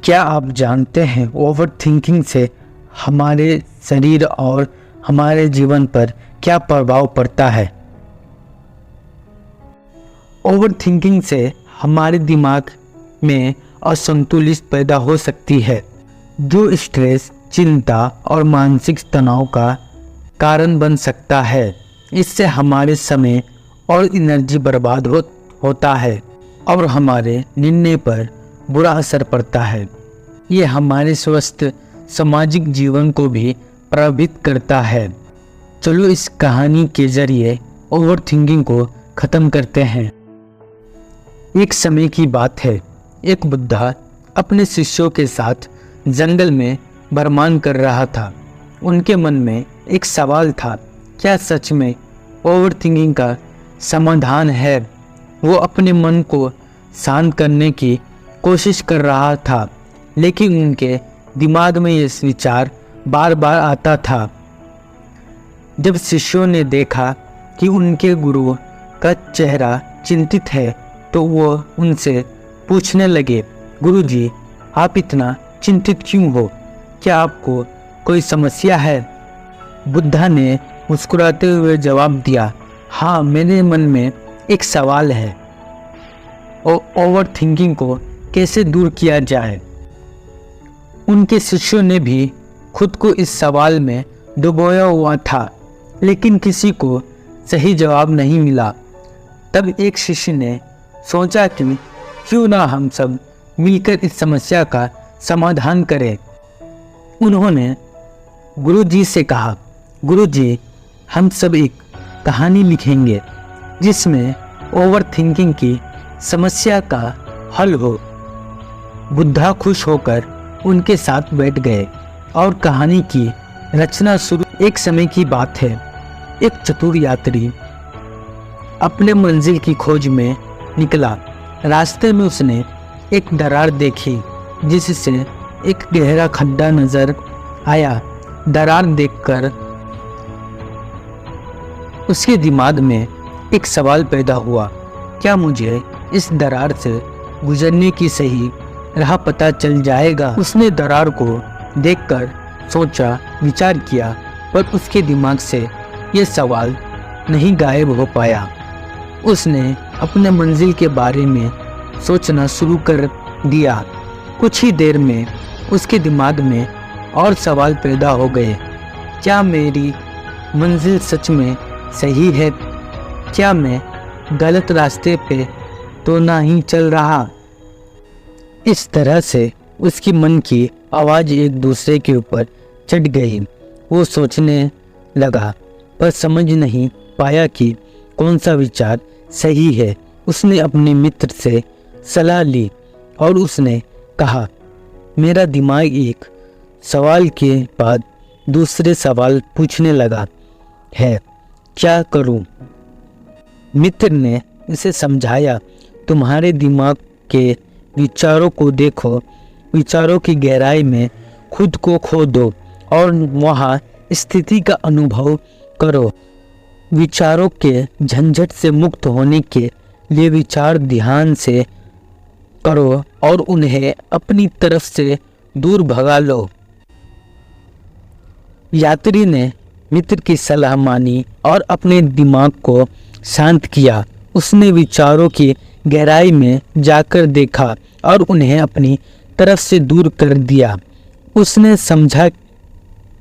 क्या आप जानते हैं ओवर थिंकिंग से हमारे शरीर और हमारे जीवन पर क्या प्रभाव पड़ता है। ओवर थिंकिंग से हमारे दिमाग में असंतुलित पैदा हो सकती है, जो स्ट्रेस, चिंता और मानसिक तनाव का कारण बन सकता है। इससे हमारे समय और एनर्जी बर्बाद होता है और हमारे निर्णय पर बुरा असर पड़ता है। ये हमारे स्वस्थ सामाजिक जीवन को भी प्रभावित करता है। चलो इस कहानी के जरिए ओवर थिंकिंग को ख़त्म करते हैं। एक समय की बात है, एक बुद्धा अपने शिष्यों के साथ जंगल में भ्रमण कर रहा था। उनके मन में एक सवाल था, क्या सच में ओवर थिंकिंग का समाधान है? वो अपने मन को शांत करने की कोशिश कर रहा था, लेकिन उनके दिमाग में ये विचार बार बार आता था। जब शिष्यों ने देखा कि उनके गुरु का चेहरा चिंतित है, तो वो उनसे पूछने लगे, गुरुजी, आप इतना चिंतित क्यों हो? क्या आपको कोई समस्या है? बुद्धा ने मुस्कुराते हुए जवाब दिया, हाँ, मेरे मन में एक सवाल है, ओवर थिंकिंग को कैसे दूर किया जाए। उनके शिष्यों ने भी खुद को इस सवाल में डुबोया हुआ था, लेकिन किसी को सही जवाब नहीं मिला। तब एक शिष्य ने सोचा कि क्यों ना हम सब मिलकर इस समस्या का समाधान करें। उन्होंने गुरुजी से कहा, गुरुजी, हम सब एक कहानी लिखेंगे जिसमें ओवर थिंकिंग की समस्या का हल हो। बुद्धा खुश होकर उनके साथ बैठ गए और कहानी की रचना शुरू। एक समय की बात है, एक चतुर यात्री अपने मंजिल की खोज में निकला। रास्ते में उसने एक दरार देखी जिससे एक गहरा खड्डा नजर आया। दरार देखकर उसके दिमाग में एक सवाल पैदा हुआ, क्या मुझे इस दरार से गुजरने की सही राह पता चल जाएगा? उसने दरार को देखकर सोचा, विचार किया, पर उसके दिमाग से यह सवाल नहीं गायब हो पाया। उसने अपने मंजिल के बारे में सोचना शुरू कर दिया। कुछ ही देर में उसके दिमाग में और सवाल पैदा हो गए, क्या मेरी मंजिल सच में सही है? क्या मैं गलत रास्ते पे तो नहीं चल रहा? इस तरह से उसकी मन की आवाज़ एक दूसरे के ऊपर चढ़ गई। वो सोचने लगा, पर समझ नहीं पाया कि कौन सा विचार सही है। उसने अपने मित्र से सलाह ली और उसने कहा, मेरा दिमाग एक सवाल के बाद दूसरे सवाल पूछने लगा है, क्या करूं? मित्र ने उसे समझाया, तुम्हारे दिमाग के विचारों को देखो, विचारों की गहराई में खुद को खो दो और वहाँ स्थिति का अनुभव करो। विचारों के झंझट से मुक्त होने के लिए विचार ध्यान से करो और उन्हें अपनी तरफ से दूर भगा लो। यात्री ने मित्र की सलाह मानी और अपने दिमाग को शांत किया। उसने विचारों की गहराई में जाकर देखा और उन्हें अपनी तरफ से दूर कर दिया। उसने समझा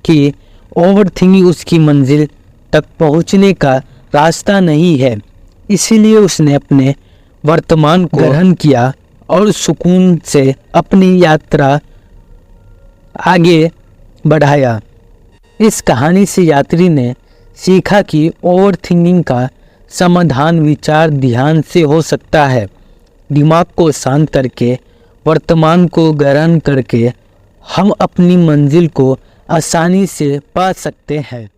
कि ओवर थिंकिंग उसकी मंजिल तक पहुंचने का रास्ता नहीं है। इसीलिए उसने अपने वर्तमान को ग्रहण किया और सुकून से अपनी यात्रा आगे बढ़ाया। इस कहानी से यात्री ने सीखा कि ओवर थिंकिंग का समाधान विचार ध्यान से हो सकता है। दिमाग को शांत करके, वर्तमान को ग्रहण करके हम अपनी मंजिल को आसानी से पा सकते हैं।